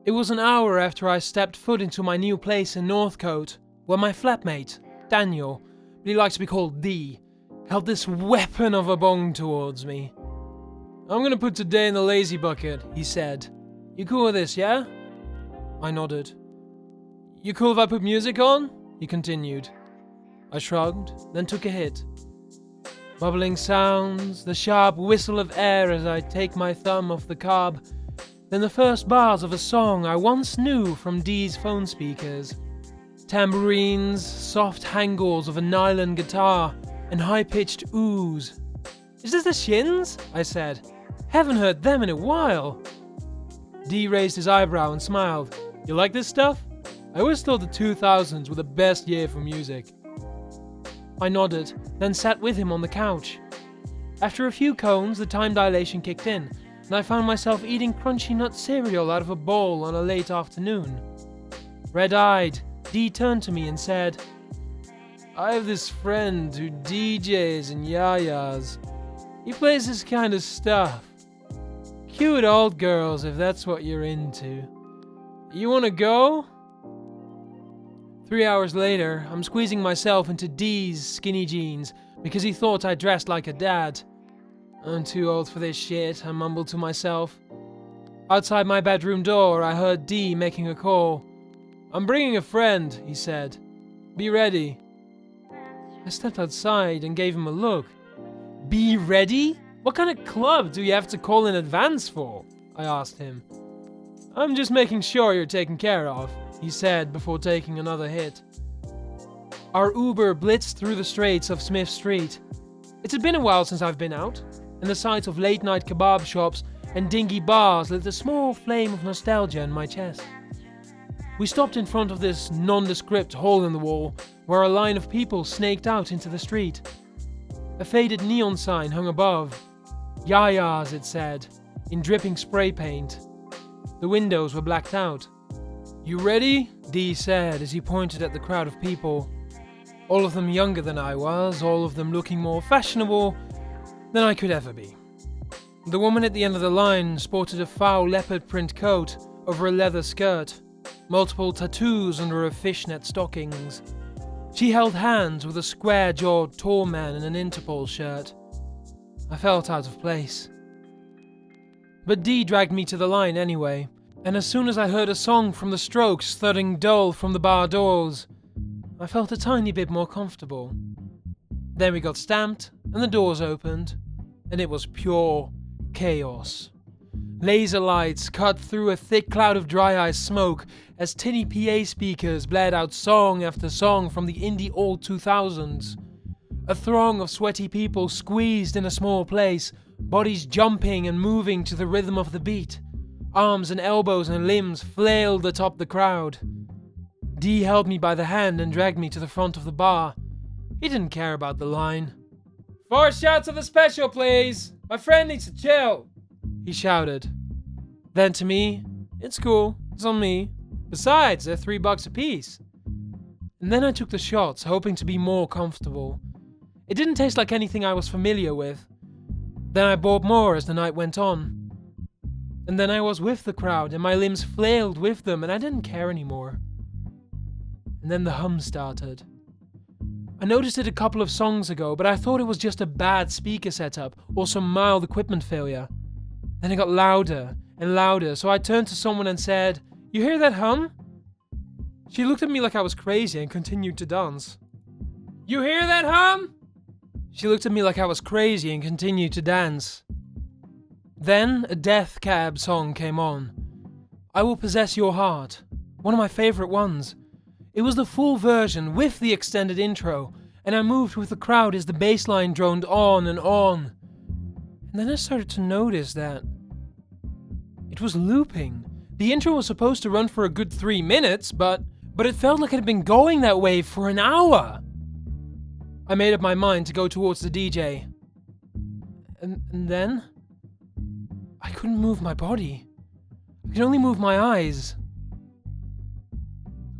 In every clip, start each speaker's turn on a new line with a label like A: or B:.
A: It was an hour after I stepped foot into my new place in Northcote, where my flatmate, Daniel, but he likes to be called D, held this weapon of a bong towards me. "I'm gonna put today in the lazy bucket," he said. "You cool with this, yeah?" I nodded. "You cool if I put music on?" he continued. I shrugged, then took a hit. Bubbling sounds, the sharp whistle of air as I take my thumb off the cob, then the first bars of a song I once knew from D's phone speakers. Tambourines, soft hangles of a nylon guitar, and high-pitched oohs. "Is this the Shins?" I said. "Haven't heard them in a while." D raised his eyebrow and smiled. "You like this stuff? I always thought the 2000s were the best year for music." I nodded, then sat with him on the couch. After a few cones, the time dilation kicked in, and I found myself eating crunchy nut cereal out of a bowl on a late afternoon. Red-eyed, D turned to me and said, "I have this friend who DJs in yayas. He plays this kind of stuff. Cute old girls, if that's what you're into. You wanna go?" 3 hours later, I'm squeezing myself into D's skinny jeans because he thought I dressed like a dad. "I'm too old for this shit," I mumbled to myself. Outside my bedroom door, I heard D making a call. "I'm bringing a friend," he said. "Be ready." I stepped outside and gave him a look. "Be ready? What kind of club do you have to call in advance for?" I asked him. "I'm just making sure you're taken care of," he said before taking another hit. Our Uber blitzed through the streets of Smith Street. It had been a while since I've been out, and the sight of late-night kebab shops and dingy bars lit a small flame of nostalgia in my chest. We stopped in front of this nondescript hole in the wall where a line of people snaked out into the street. A faded neon sign hung above. Yayas, it said, in dripping spray paint. The windows were blacked out. "You ready?" D said as he pointed at the crowd of people. All of them younger than I was, all of them looking more fashionable than I could ever be. The woman at the end of the line sported a foul leopard print coat over a leather skirt, multiple tattoos under her fishnet stockings. She held hands with a square-jawed tall man in an Interpol shirt. I felt out of place. But D dragged me to the line anyway, and as soon as I heard a song from the Strokes thudding dull from the bar doors, I felt a tiny bit more comfortable. Then we got stamped, and the doors opened, and it was pure chaos. Laser lights cut through a thick cloud of dry ice smoke as tinny PA speakers blared out song after song from the indie old 2000s. A throng of sweaty people squeezed in a small place, bodies jumping and moving to the rhythm of the beat. Arms and elbows and limbs flailed atop the crowd. D held me by the hand and dragged me to the front of the bar. He didn't care about the line. "4 shots of the special, please! My friend needs to chill!" he shouted. Then to me, "It's cool, it's on me. Besides, they're $3 a piece." And then I took the shots, hoping to be more comfortable. It didn't taste like anything I was familiar with. Then I bought more as the night went on. And then I was with the crowd, and my limbs flailed with them, and I didn't care anymore. And then the hum started. I noticed it a couple of songs ago, but I thought it was just a bad speaker setup or some mild equipment failure. Then it got louder and louder, so I turned to someone and said, "You hear that hum?" She looked at me like I was crazy and continued to dance. "You hear that hum?" She looked at me like I was crazy and continued to dance. Then a Death Cab song came on. "I Will Possess Your Heart," one of my favorite ones. It was the full version with the extended intro, and I moved with the crowd as the bass line droned on and on. And then I started to notice that it was looping. The intro was supposed to run for a good 3 minutes, but it felt like it had been going that way for an hour. I made up my mind to go towards the DJ. And then I couldn't move my body. I could only move my eyes.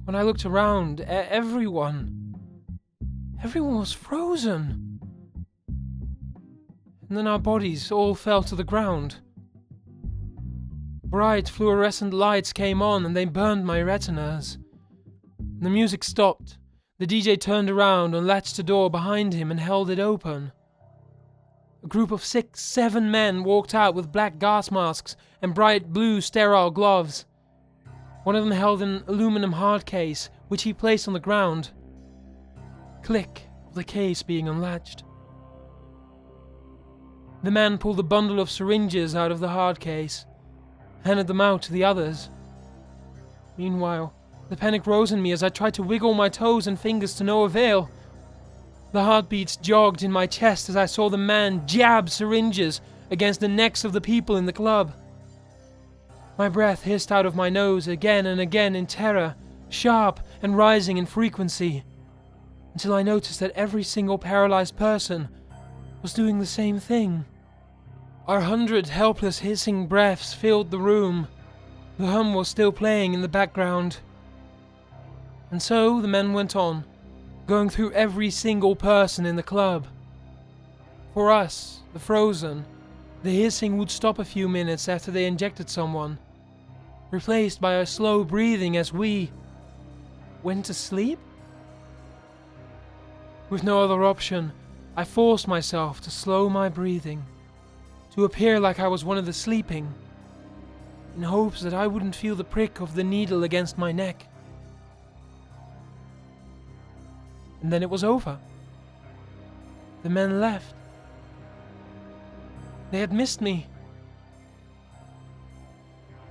A: When I looked around, everyone was frozen. And then our bodies all fell to the ground. Bright fluorescent lights came on and they burned my retinas. The music stopped. The DJ turned around, unlatched the door behind him and held it open. A group of 6, 7 men walked out with black gas masks and bright blue sterile gloves. One of them held an aluminum hard case, which he placed on the ground. Click of the case being unlatched. The man pulled a bundle of syringes out of the hard case, handed them out to the others. Meanwhile, the panic rose in me as I tried to wiggle my toes and fingers to no avail. The heartbeats jogged in my chest as I saw the man jab syringes against the necks of the people in the club. My breath hissed out of my nose again and again in terror, sharp and rising in frequency, until I noticed that every single paralyzed person was doing the same thing. Our 100 helpless hissing breaths filled the room. The hum was still playing in the background. And so the men went on, going through every single person in the club. For us, the frozen, the hissing would stop a few minutes after they injected someone, replaced by a slow breathing as we went to sleep? With no other option, I forced myself to slow my breathing, to appear like I was one of the sleeping, in hopes that I wouldn't feel the prick of the needle against my neck. And then it was over. The men left. They had missed me.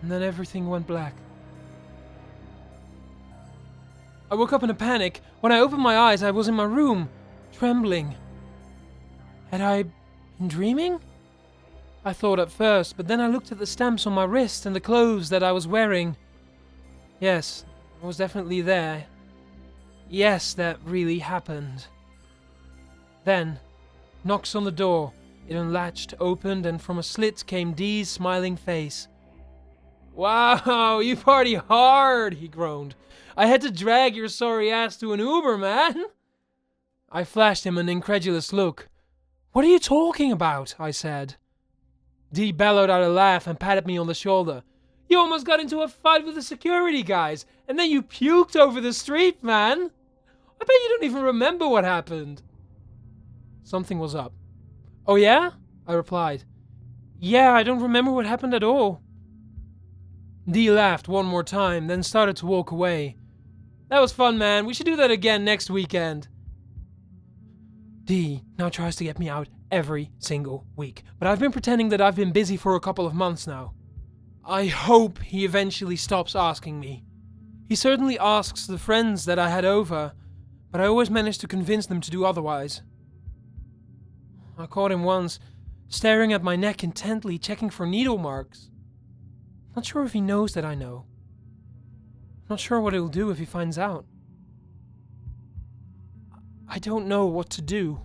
A: And then everything went black. I woke up in a panic. When I opened my eyes, I was in my room, trembling. Had I been dreaming? I thought at first, but then I looked at the stamps on my wrist and the clothes that I was wearing. Yes, I was definitely there. Yes, that really happened. Then, knocks on the door. It unlatched, opened, and from a slit came Dee's smiling face. "Wow, you party hard," he groaned. "I had to drag your sorry ass to an Uber, man." I flashed him an incredulous look. "What are you talking about?" I said. Dee bellowed out a laugh and patted me on the shoulder. "You almost got into a fight with the security guys, and then you puked over the street, man. I bet you don't even remember what happened." Something was up. "Oh yeah?" I replied. "Yeah, I don't remember what happened at all." Dee laughed one more time, then started to walk away. "That was fun, man. We should do that again next weekend." Dee now tries to get me out every single week, but I've been pretending that I've been busy for a couple of months now. I hope he eventually stops asking me. He certainly asks the friends that I had over, but I always manage to convince them to do otherwise. I caught him once, staring at my neck intently, checking for needle marks. Not sure if he knows that I know. Not sure what he'll do if he finds out. I don't know what to do.